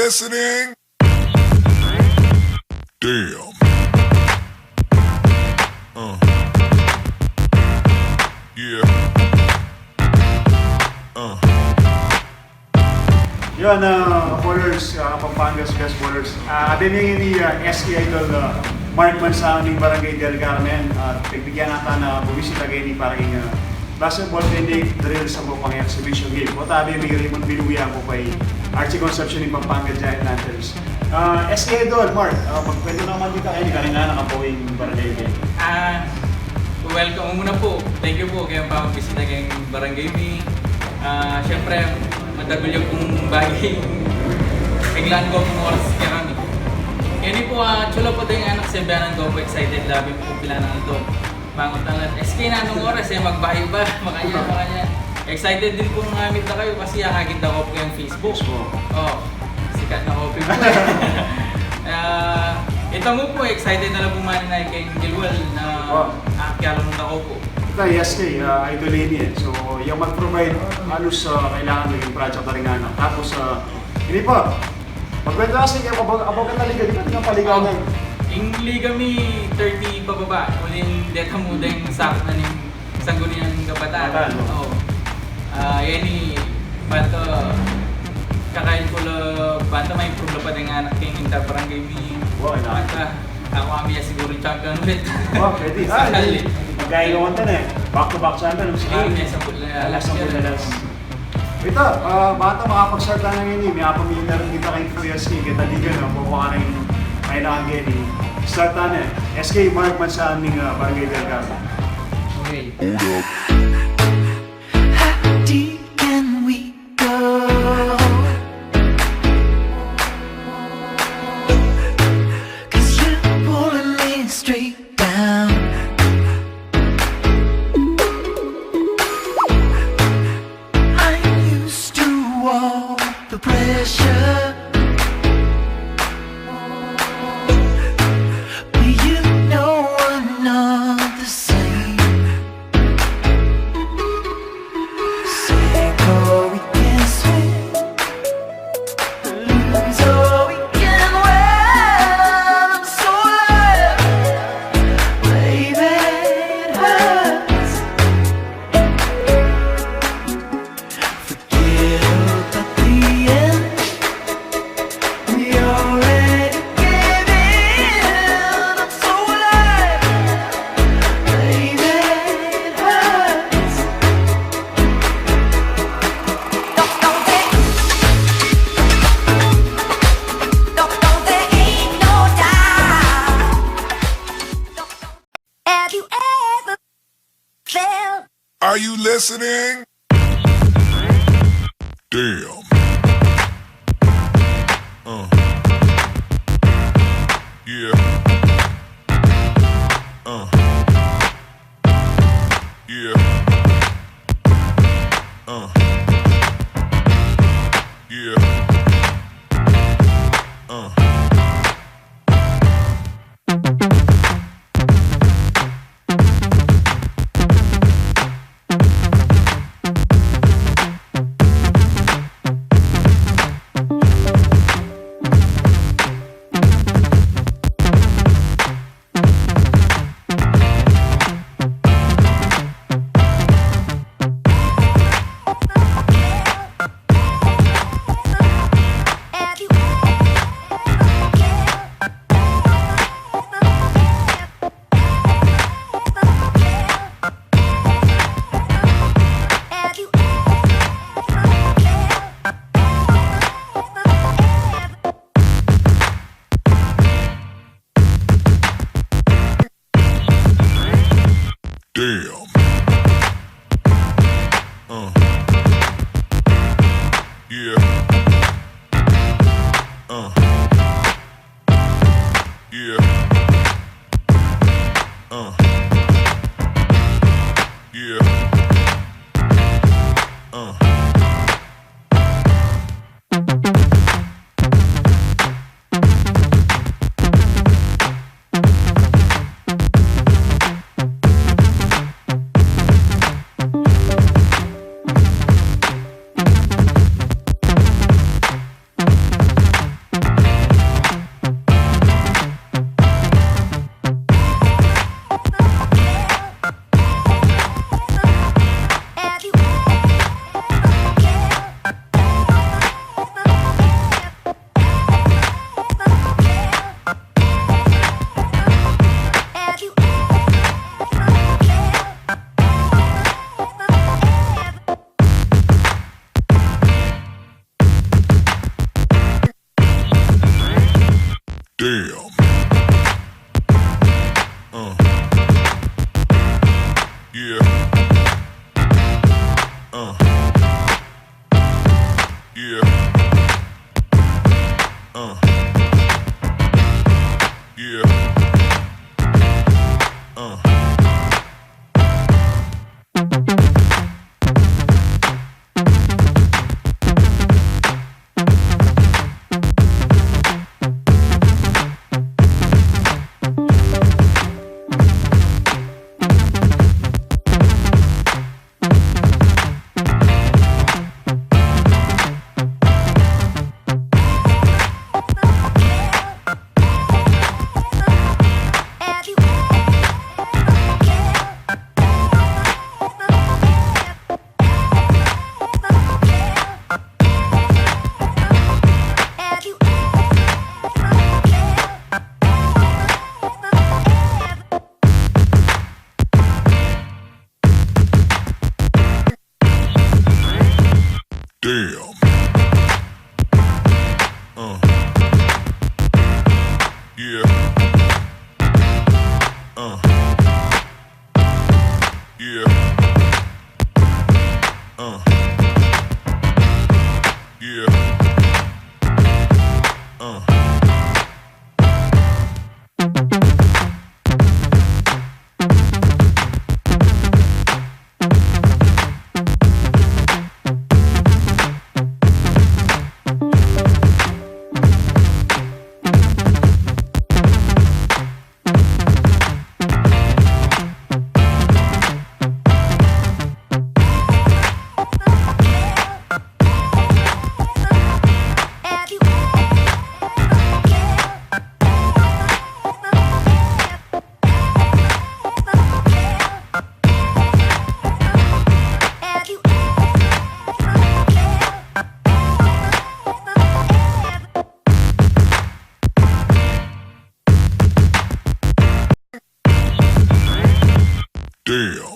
listening? Damn. Yeah. Yun, bowlers, Pampangas best bowlers. Abimingin ni SK Idol Mark Mansaning Barangay del Carmen. Pagbigyan natin na bumisita kayo ni parang basketball training drill sa Bopang Exhibition Game. O tabi may Raymond Biluya ko kay Archie Conception ni Pampanga Giant Lanterns. SK Idol, Mark, magkwento naman dito kayo ni kanina nakapawing Barangay Game. Welcome muna po. Thank you po kayong pamabisita kayong Barangay Me. Siyempre, matagal yung pong bagay. Biglaan ko pong oras kaya kami. Kaya po, chulo po ito yung anak sa biyanan ko po. Excited labi po pila na ito. Bangot na lang. SK na anong oras magbahay ba? Makanya. Excited din po ngamit na kayo kasi nakakita ko po yung Facebook. Sikat na copy po ito mo po, excited na lang bumali na kay Gilwell na akyalong na ko po. Ito, SK, idol niya. So, yung mag-provide halos kailangan maging project na rin nga. Tapos, hindi pa. Magkwento kasi kayo, abogan na liga, di ba? Di nga paligaw na yun. Yung liga mi 30 pababa. Kunin deta mo dahil sakot na ng sangguni ng kabataan. Yan ni Bato. Kakain ko lang, Bato may improve pa din nga anak kayong Barangay Mi. Ako kami siguro yung champion ulit. Pwede. Magkailangan ka na back-to-back champion. Sa pula. Ito, bata makapag-start na ngayon. May apamilya rin kita kay Kuya SK. Kita liga na, bubuka na yung kailangan ngayon. Start na SK Mark Mansaning Barangay del Carmen. Okay. Hold up. How deep can we go? Straight down. I'm used to all the pressure, but you know I'm not the same. Sink or we can swim, lose or we can win. I'm so alive. Baby, it hurts. Forget about the end. We already gave in. I'm so alive. Baby, it hurts. There ain't no doubt. Have you ever felt? Are you listening? Damn. Yeah. Yeah. Yeah. Have you Have you Damn. Yeah. Yeah. Yeah. Damn. Yeah. Yeah. Yeah. Have you Have you Damn.